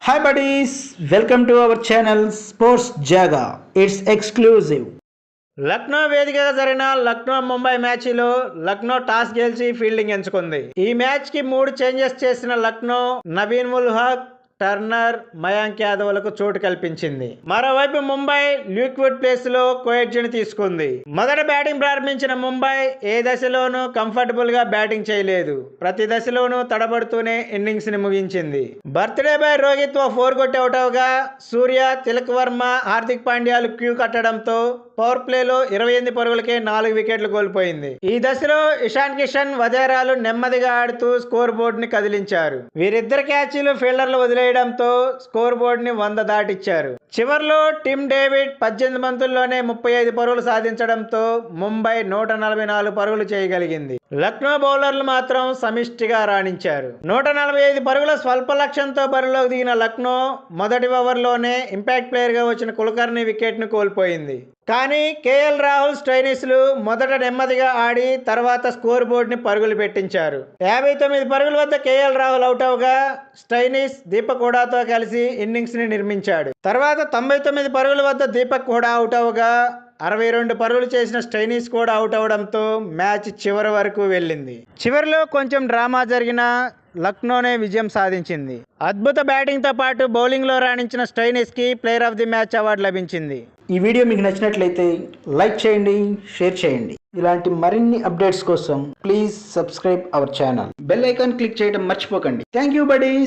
Hi buddies, welcome to our channel Sports Jaga. It's exclusive. Lucknow వేదికగా జరిగిన లక్నో ముంబై మ్యాచ్లో Lucknow toss గెలిచి ఫీల్డింగ్ ఎంచుకుంది. ఈ మ్యాచ్ కి 3 చేంజెస్ చేసిన లక్నో నవీన్ ఉల్ హక్, టర్నర్, మయాంక్ యాదవ్లకు చోటు కల్పించింది. మరోవైపు ముంబై ల్యూక్వుడ్ ప్లేస్ లో కోయెడ్జ్ని తీసుకుంది. మొదట బ్యాటింగ్ ప్రారంభించిన ముంబై ఏ దశలోనూ కంఫర్టబుల్ గా బ్యాటింగ్ చేయలేదు. ప్రతి దశలోనూ తడబడుతూనే ఇన్నింగ్స్ ని ముగించింది. బర్త్డే బై రోహిత్ 4 కొట్టి అవుట్ అవగా సూర్య, తిలక్ వర్మ, హార్దిక్ పాండ్యాలు క్యూ కట్టడంతో పవర్ ప్లేలో 28 పరుగులకే 4 వికెట్లు కోల్పోయింది. ఈ దశలో ఇషాన్ కిషన్, వజేరాలు నెమ్మదిగా ఆడుతూ స్కోర్ బోర్డు ని కదిలించారు. వీరిద్దరు క్యాచీలు ఫీల్డర్లు వదిలేయడంతో స్కోర్ బోర్డు ని 100 దాటిచ్చారు. చివర్లో టిమ్ డేవిడ్ 18 బంతుల్లోనే 35 పరుగులు సాధించడంతో ముంబై 144 పరుగులు చేయగలిగింది. లక్నో బౌలర్లు మాత్రం సమిష్టిగా రాణించారు. 145 పరుగుల స్వల్ప లక్ష్యంతో బరిలోకి దిగిన లక్నో మొదటి ఓవర్లోనే ఇంపాక్ట్ ప్లేయర్ గా వచ్చిన కులకర్ణి వికెట్ ను కోల్పోయింది. కానీ కేఎల్ రాహుల్, స్టైనిస్లు మొదట నెమ్మదిగా ఆడి తర్వాత స్కోర్ బోర్డు ని పరుగులు పెట్టించారు. 59 పరుగుల వద్ద కేఎల్ రాహుల్ అవుట్ అవగా స్టైనిస్ దీపక్ హుడాతో కలిసి ఇన్నింగ్స్ ని నిర్మించాడు. తర్వాత 99 పరుగుల వద్ద దీపక్ హుడా అవుట్ అవగా 62 పరుగులు చేసిన స్టైనిస్ కూడా అవుట్ అవడంతో మ్యాచ్ చివరి వరకు వెళ్ళింది. చివరిలో కొంచెం డ్రామా జరిగిన లక్నోనే విజయం సాధించింది. అద్భుత బ్యాటింగ్ తో పాటు బౌలింగ్ లో రాణించిన స్టైనిస్ కి player of the match award లభించింది. ఈ వీడియో మీకు నచ్చినట్లయితే లైక్ చేయండి, షేర్ చేయండి. ఇలాంటి మరిన్ని అప్డేట్స్ కోసం please subscribe our channel. Bell icon click చేయడం మర్చిపోకండి. Thank you buddies.